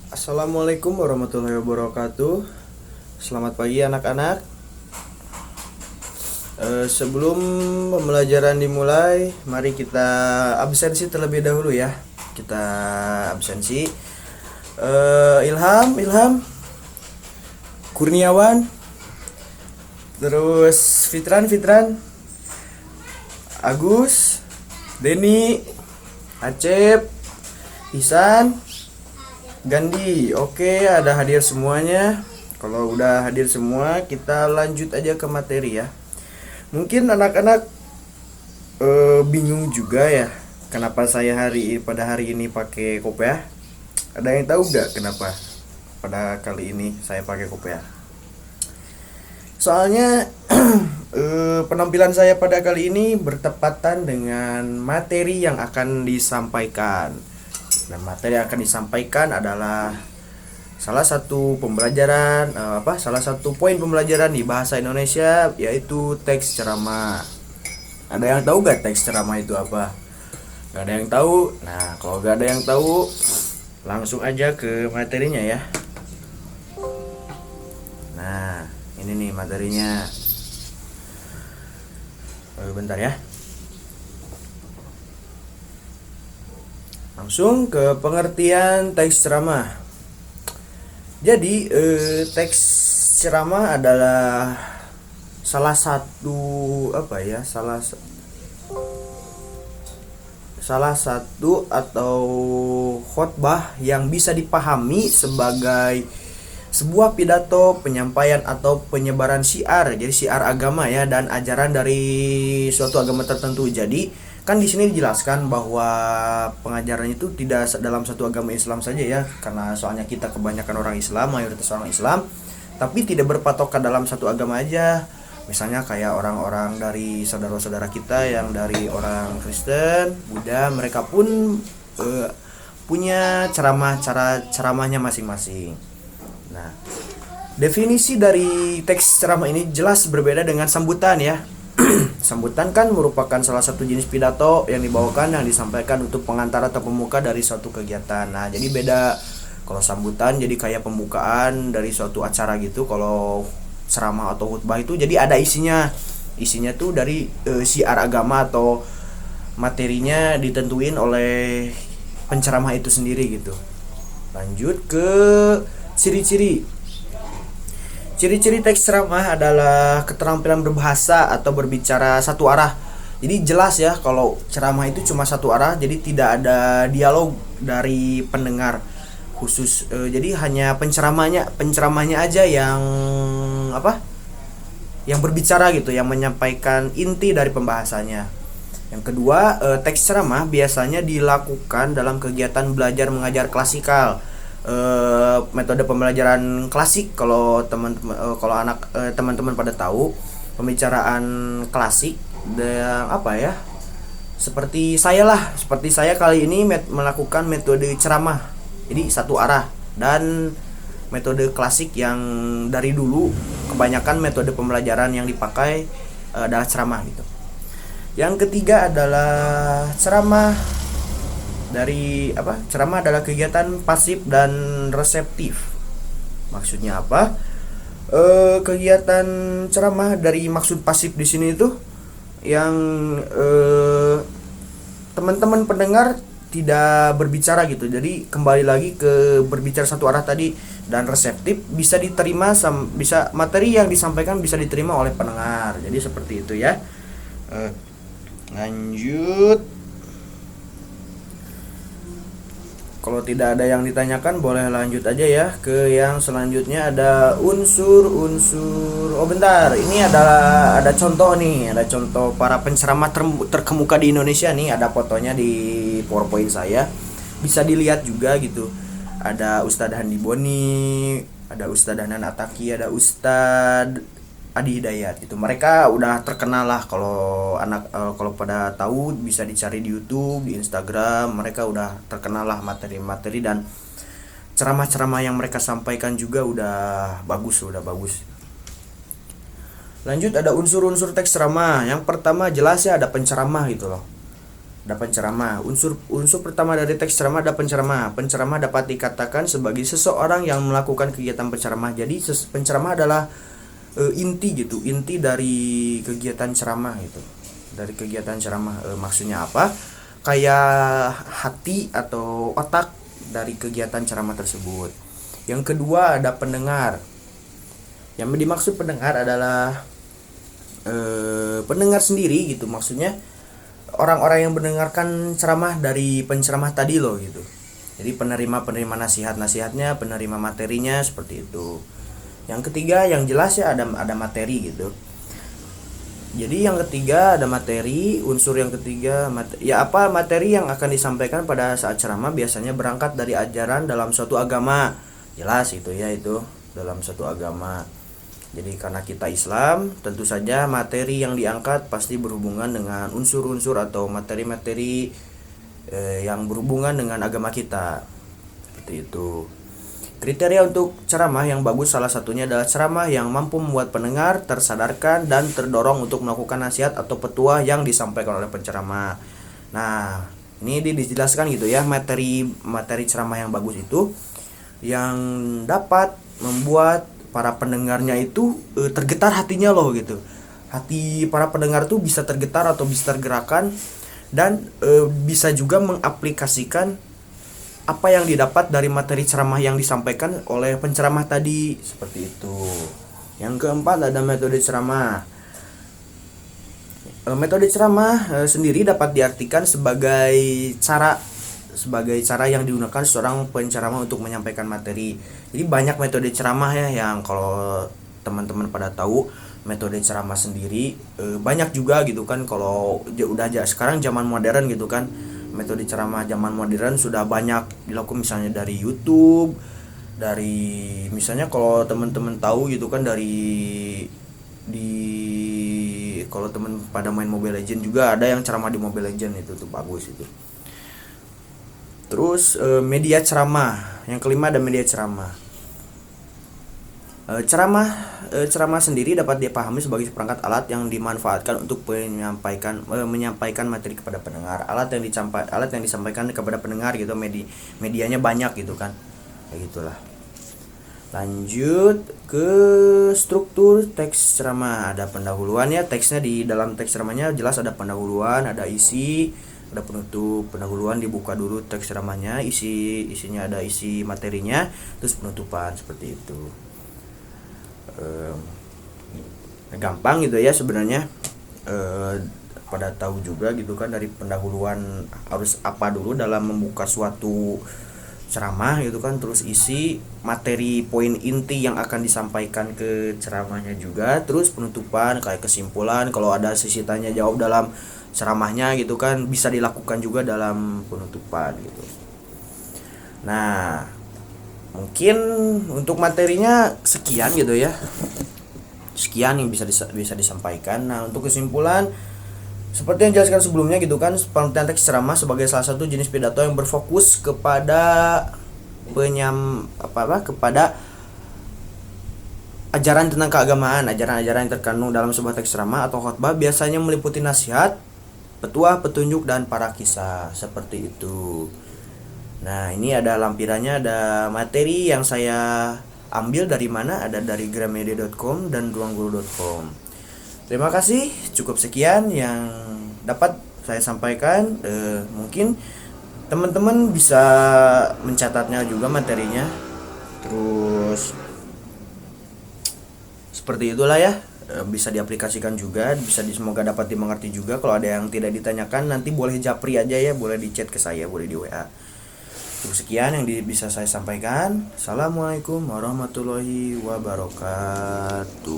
Assalamualaikum warahmatullahi wabarakatuh. Selamat pagi anak-anak. Sebelum pembelajaran dimulai, mari kita absensi terlebih dahulu ya. Kita absensi. Ilham, Kurniawan, terus Fitran, Agus, Denny, Acep, Ihsan, Gandhi. Oke, ada hadir semuanya. Kalau udah hadir semua, kita lanjut aja ke materi ya. Mungkin anak-anak bingung juga ya, kenapa saya pada hari ini pakai kopiah. Ada yang tahu nggak kenapa pada kali ini saya pakai kopiah? Soalnya penampilan saya pada kali ini bertepatan dengan materi yang akan disampaikan. Dan materi yang akan disampaikan adalah salah satu salah satu poin pembelajaran di bahasa Indonesia, yaitu teks ceramah. Ada yang tahu gak teks ceramah itu apa? Gak ada yang tahu. Nah, kalau gak ada yang tahu, langsung aja ke materinya ya. Nah, ini nih materinya. Bentar ya. Langsung ke pengertian teks ceramah. Jadi teks ceramah adalah salah satu atau khotbah yang bisa dipahami sebagai sebuah pidato, penyampaian atau penyebaran syiar. Jadi syiar agama ya, dan ajaran dari suatu agama tertentu. Jadi kan di sini dijelaskan bahwa pengajaran itu tidak dalam satu agama Islam saja ya, karena soalnya kita kebanyakan orang Islam, mayoritas orang Islam, tapi tidak berpatokan dalam satu agama aja. Misalnya kayak orang-orang dari saudara-saudara kita yang dari orang Kristen, Buddha, mereka pun punya cara ceramahnya masing-masing. Nah, definisi dari teks ceramah ini jelas berbeda dengan sambutan ya. Sambutan kan merupakan salah satu jenis pidato yang dibawakan, yang disampaikan untuk pengantar atau pemuka dari suatu kegiatan. Nah, jadi beda. Kalau sambutan jadi kayak pembukaan dari suatu acara gitu. Kalau ceramah atau khutbah itu jadi ada isinya. Isinya tuh dari syiar agama atau materinya ditentuin oleh penceramah itu sendiri gitu. Lanjut ke ciri-ciri. Ciri-ciri teks ceramah adalah keterampilan berbahasa atau berbicara satu arah. Jadi jelas ya, kalau ceramah itu cuma satu arah, jadi tidak ada dialog dari pendengar khusus. Jadi hanya penceramahnya aja yang yang berbicara gitu, yang menyampaikan inti dari pembahasannya. Yang kedua, teks ceramah biasanya dilakukan dalam kegiatan belajar mengajar klasikal. Metode pembelajaran klasik, kalau teman-teman pada tahu pembicaraan klasik dan seperti saya kali ini melakukan metode ceramah, jadi satu arah. Dan metode klasik yang dari dulu kebanyakan metode pembelajaran yang dipakai adalah ceramah gitu. Yang ketiga adalah ceramah adalah kegiatan pasif dan reseptif. Maksudnya apa? Kegiatan ceramah dari maksud pasif di sini itu yang teman-teman pendengar tidak berbicara gitu. Jadi kembali lagi ke berbicara satu arah tadi, dan reseptif bisa diterima, bisa materi yang disampaikan bisa diterima oleh pendengar. Jadi seperti itu ya. Lanjut. Kalau tidak ada yang ditanyakan, boleh lanjut aja ya ke yang selanjutnya. Ada unsur-unsur. Oh bentar, ini ada contoh nih, ada contoh para penceramah terkemuka di Indonesia nih. Ada fotonya di PowerPoint saya, bisa dilihat juga gitu. Ada Ustadz Handi Boni, ada Ustadz Hanan Ataki, ada Ustadz Adi Hidayat. Itu mereka udah terkenal lah, kalau kalau pada tahu bisa dicari di YouTube, di Instagram. Mereka udah terkenal lah, materi-materi dan ceramah-ceramah yang mereka sampaikan juga udah bagus. Lanjut, ada unsur-unsur teks ceramah. Yang pertama jelas ya, ada penceramah gitu loh. ada penceramah. Unsur pertama dari teks ceramah ada penceramah. Penceramah dapat dikatakan sebagai seseorang yang melakukan kegiatan penceramah. Jadi penceramah adalah inti dari kegiatan ceramah gitu. Dari kegiatan ceramah maksudnya apa? Kayak hati atau otak dari kegiatan ceramah tersebut. Yang kedua ada pendengar. Yang dimaksud pendengar adalah pendengar sendiri gitu, maksudnya orang-orang yang mendengarkan ceramah dari penceramah tadi loh gitu. Jadi penerima nasihatnya, penerima materinya seperti itu. Yang ketiga yang jelas ya ada materi gitu. Jadi yang ketiga ada materi, unsur yang ketiga materi yang akan disampaikan pada saat ceramah biasanya berangkat dari ajaran dalam suatu agama. Jelas itu ya, itu dalam suatu agama. Jadi karena kita Islam, tentu saja materi yang diangkat pasti berhubungan dengan unsur-unsur atau materi-materi yang berhubungan dengan agama kita. Seperti itu. Kriteria untuk ceramah yang bagus salah satunya adalah ceramah yang mampu membuat pendengar tersadarkan dan terdorong untuk melakukan nasihat atau petuah yang disampaikan oleh penceramah. Nah, ini dijelaskan gitu ya, materi ceramah yang bagus itu yang dapat membuat para pendengarnya itu tergetar hatinya loh gitu. Hati para pendengar tuh bisa tergetar atau bisa tergerakkan dan bisa juga mengaplikasikan apa yang didapat dari materi ceramah yang disampaikan oleh penceramah tadi, seperti itu. Yang keempat ada metode ceramah. Metode ceramah sendiri dapat diartikan sebagai cara yang digunakan seorang penceramah untuk menyampaikan materi. Jadi banyak metode ceramah ya, yang kalau teman-teman pada tahu metode ceramah sendiri banyak juga gitu kan. Kalau sekarang zaman modern gitu kan, metode ceramah zaman modern sudah banyak dilakukan, misalnya dari YouTube, dari misalnya kalau teman-teman tahu gitu kan kalau teman pada main Mobile Legend juga ada yang ceramah di Mobile Legend, itu tuh bagus itu. Terus media ceramah. Yang kelima ada media ceramah. Ceramah sendiri dapat dipahami sebagai perangkat alat yang dimanfaatkan untuk menyampaikan materi kepada pendengar. Alat yang disampaikan kepada pendengar gitu, medianya banyak gitu kan. Kayak gitulah. Lanjut ke struktur teks ceramah. Ada pendahuluannya, teksnya di dalam teks ceramahnya jelas ada pendahuluan, ada isi, ada penutup. Pendahuluan dibuka dulu teks ceramahnya, isinya ada isi materinya, terus penutupan, seperti itu. Gampang gitu ya sebenarnya, pada tahu juga gitu kan dari pendahuluan harus apa dulu dalam membuka suatu ceramah gitu kan, terus isi materi poin inti yang akan disampaikan ke ceramahnya juga, terus penutupan kayak kesimpulan, kalau ada sesi tanya jawab dalam ceramahnya gitu kan bisa dilakukan juga dalam penutupan gitu. Nah, mungkin untuk materinya sekian gitu ya, sekian yang bisa disampaikan. Nah, untuk kesimpulan seperti yang dijelaskan sebelumnya gitu kan, pengertian teks ceramah sebagai salah satu jenis pidato yang berfokus kepada kepada ajaran tentang keagamaan. Ajaran-ajaran yang terkandung dalam sebuah teks ceramah atau khotbah biasanya meliputi nasihat, petuah, petunjuk, dan para kisah, seperti itu. Nah, ini ada lampirannya, ada materi yang saya ambil dari mana, ada dari gramedia.com dan ruangguru.com. Terima kasih, cukup sekian yang dapat saya sampaikan. Mungkin teman-teman bisa mencatatnya juga materinya. Terus seperti itulah ya, bisa diaplikasikan juga, semoga dapat dimengerti juga. Kalau ada yang tidak ditanyakan nanti boleh japri aja ya, boleh di chat ke saya, boleh di WA. Cukup sekian yang bisa saya sampaikan. Assalamualaikum warahmatullahi wabarakatuh.